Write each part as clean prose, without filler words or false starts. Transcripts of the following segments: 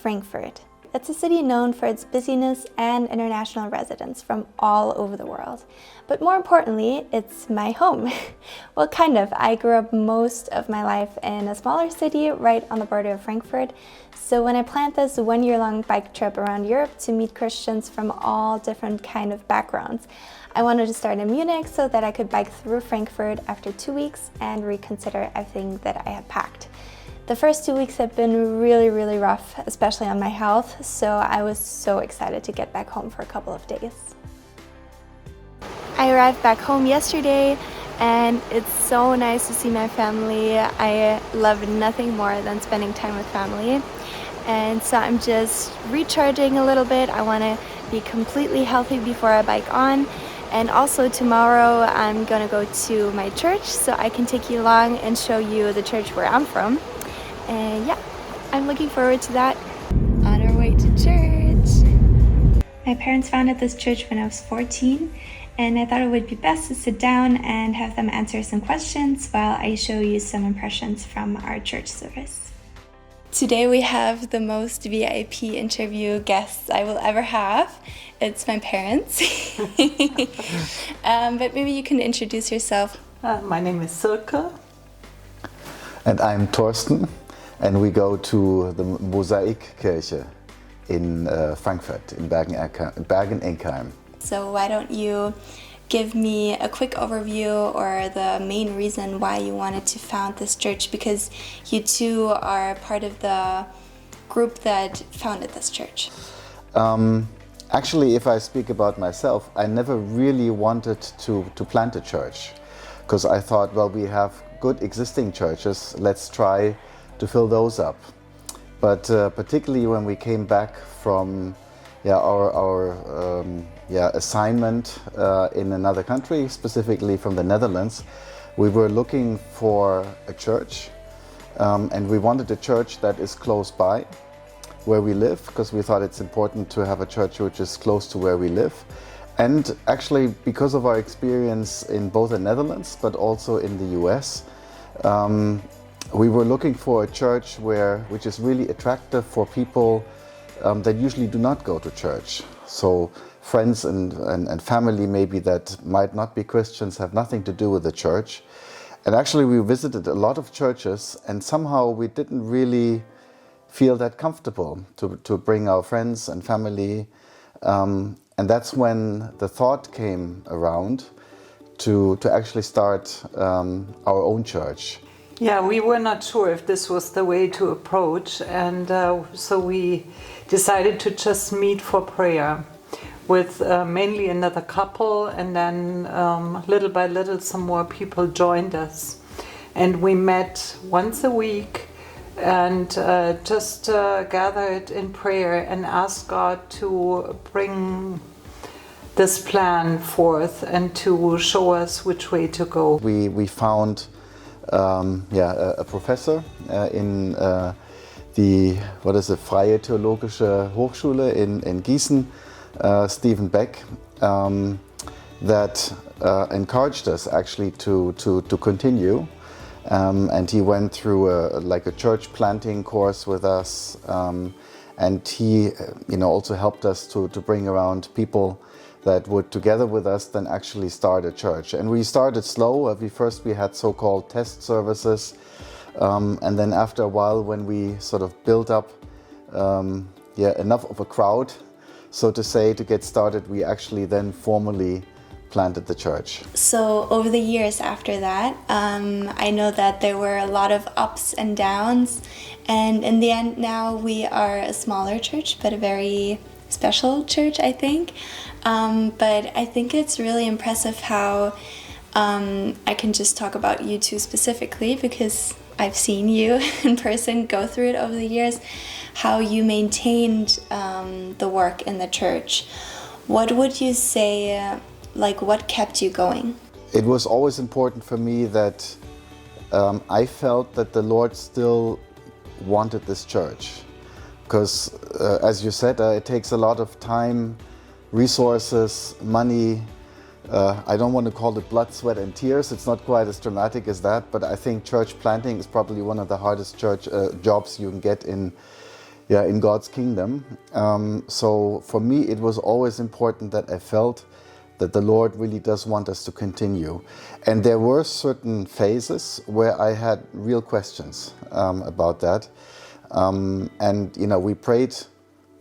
Frankfurt. It's a city known for its busyness and international residents from all over the world. But more importantly, it's my home. Well, kind of. I grew up most of my life in a smaller city right on the border of Frankfurt. So when I planned this one-year-long bike trip around Europe to meet Christians from all different kind of backgrounds, I wanted to start in Munich so that I could bike through Frankfurt after 2 weeks and reconsider everything that I had packed. The first 2 weeks have been really rough, especially on my health, so I was so excited to get back home for a couple of days. I arrived back home yesterday and it's so nice to see my family. I love nothing more than spending time with family. And so I'm just recharging a little bit. I want to be completely healthy before I bike on. And also tomorrow I'm gonna go to my church so I can take you along and show you the church where I'm from. And yeah, I'm looking forward to that. On our way to church. My parents founded this church when I was 14, and I thought it would be best to sit down and have them answer some questions while I show you some impressions from our church service. Today we have the most VIP interview guests I will ever have. It's my parents. But maybe you can introduce yourself. My name is Silke. And I'm Thorsten, and we go to the Mosaikkirche in Frankfurt, in Bergen-Enkheim. So why don't you give me a quick overview or the main reason why you wanted to found this church, because you two are part of the group that founded this church. Actually, if I speak about myself, I never really wanted to plant a church, because I thought, well, we have good existing churches, let's try to fill those up. But particularly when we came back from our assignment in another country, specifically from the Netherlands, we were looking for a church, and we wanted a church that is close by where we live, because we thought it's important to have a church which is close to where we live. And actually, because of our experience in both the Netherlands but also in the US, we were looking for a church which is really attractive for people that usually do not go to church. So friends and family maybe that might not be Christians, have nothing to do with the church. And actually we visited a lot of churches, and somehow we didn't really feel that comfortable to bring our friends and family. And that's when the thought came around to actually start our own church. Yeah, we were not sure if this was the way to approach, and so we decided to just meet for prayer with mainly another couple, and then little by little some more people joined us. And we met once a week and just gathered in prayer and asked God to bring this plan forth and to show us which way to go. We found a professor in the Freie Theologische Hochschule in Gießen, Stephen Beck, that encouraged us actually to continue. And he went through a church planting course with us, and he also helped us to bring around people that would together with us then actually start a church. And we started slow. First we had so-called test services, and then after a while, when we sort of built up enough of a crowd, so to say, to get started, we actually then formally planted the church. So over the years after that, I know that there were a lot of ups and downs, and in the end now we are a smaller church, but a very special church, I think. But I think it's really impressive how I can just talk about you two specifically, because I've seen you in person go through it over the years, how you maintained the work in the church. What would you say, what kept you going? It was always important for me that I felt that the Lord still wanted this church. Because, as you said, it takes a lot of time, resources, money. I don't want to call it blood, sweat and tears. It's not quite as dramatic as that, but I think church planting is probably one of the hardest church jobs you can get in in God's kingdom. So for me, it was always important that I felt that the Lord really does want us to continue. And there were certain phases where I had real questions about that. And, we prayed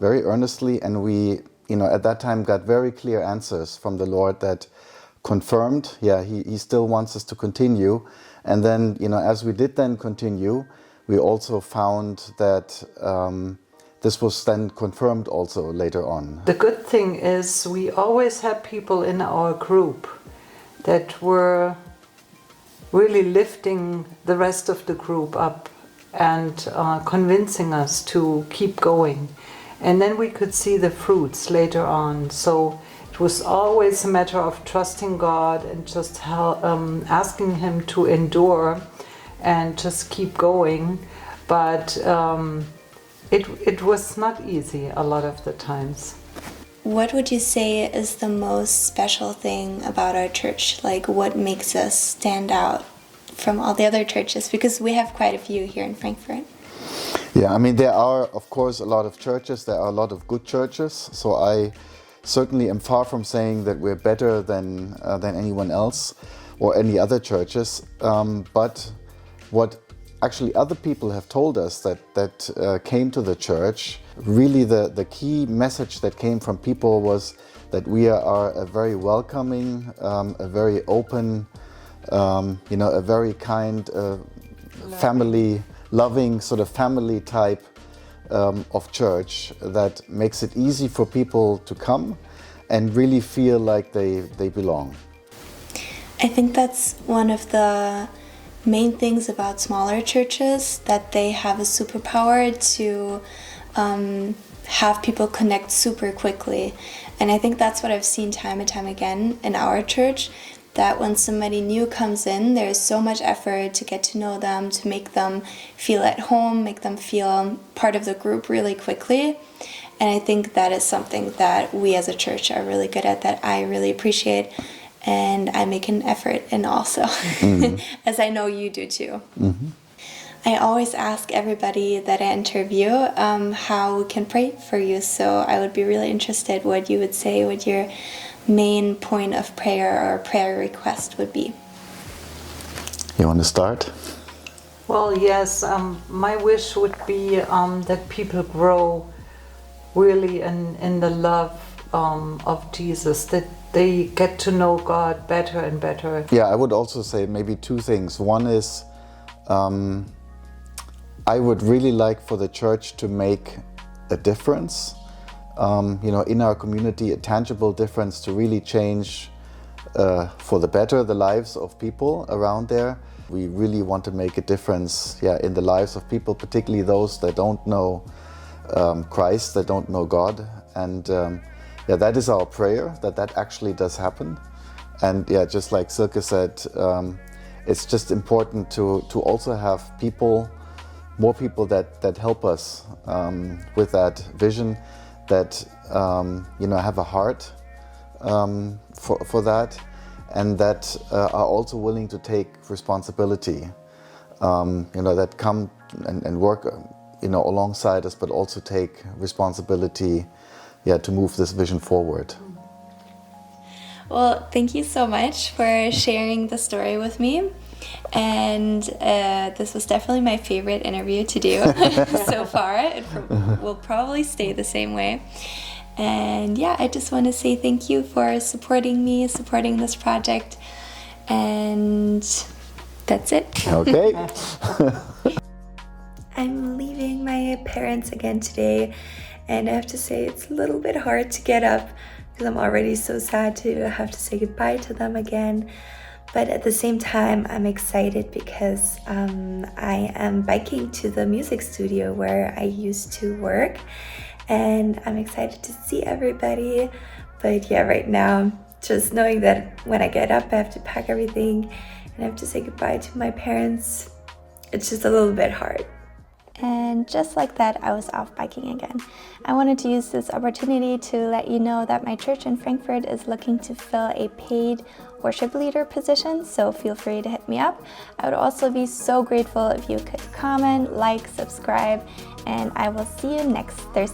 very earnestly, and we, at that time got very clear answers from the Lord that confirmed, he still wants us to continue. And then, as we did then continue, we also found that this was then confirmed also later on. The good thing is we always had people in our group that were really lifting the rest of the group up and convincing us to keep going. And then we could see the fruits later on. So it was always a matter of trusting God and just asking Him to endure and just keep going. But it was not easy a lot of the times. What would you say is the most special thing about our church? Like, what makes us stand out from all the other churches? Because we have quite a few here in Frankfurt. Yeah, I mean, there are, of course, a lot of churches. There are a lot of good churches. So I certainly am far from saying that we're better than anyone else or any other churches. But what actually other people have told us that came to the church, really the key message that came from people was that we are a very welcoming, a very open, a very kind, family, loving sort of family type of church that makes it easy for people to come and really feel like they belong. I think that's one of the main things about smaller churches, that they have a superpower to have people connect super quickly. And I think that's what I've seen time and time again in our church, that when somebody new comes in, there's so much effort to get to know them, to make them feel at home, make them feel part of the group really quickly. And I think that is something that we as a church are really good at, that I really appreciate. And I make an effort in also, as I know you do too. Mm-hmm. I always ask everybody that I interview how we can pray for you. So I would be really interested what you would say, what your main point of prayer or prayer request would be. You want to start? Well, yes, my wish would be that people grow really in the love of Jesus, that they get to know God better and better. Yeah, I would also say maybe two things. One is I would really like for the church to make a difference, in our community, a tangible difference to really change for the better the lives of people around there. We really want to make a difference, in the lives of people, particularly those that don't know Christ, that don't know God. And that is our prayer, that actually does happen. And just like Silke said, it's just important to also have more people that help us with that vision, that have a heart for that, and that are also willing to take responsibility, that come and work alongside us, but also take responsibility to move this vision forward. Well, thank you so much for sharing the story with me. And this was definitely my favorite interview to do so far. It will probably stay the same way. And I just want to say thank you for supporting me, supporting this project. And that's it. Okay. I'm leaving my parents again today. And I have to say it's a little bit hard to get up because I'm already so sad to have to say goodbye to them again. But at the same time, I'm excited because I am biking to the music studio where I used to work. And I'm excited to see everybody. But right now, just knowing that when I get up, I have to pack everything and I have to say goodbye to my parents, it's just a little bit hard. And just like that, I was off biking again. I wanted to use this opportunity to let you know that my church in Frankfurt is looking to fill a paid worship leader position, so feel free to hit me up. I would also be so grateful if you could comment, like, subscribe, and I will see you next Thursday.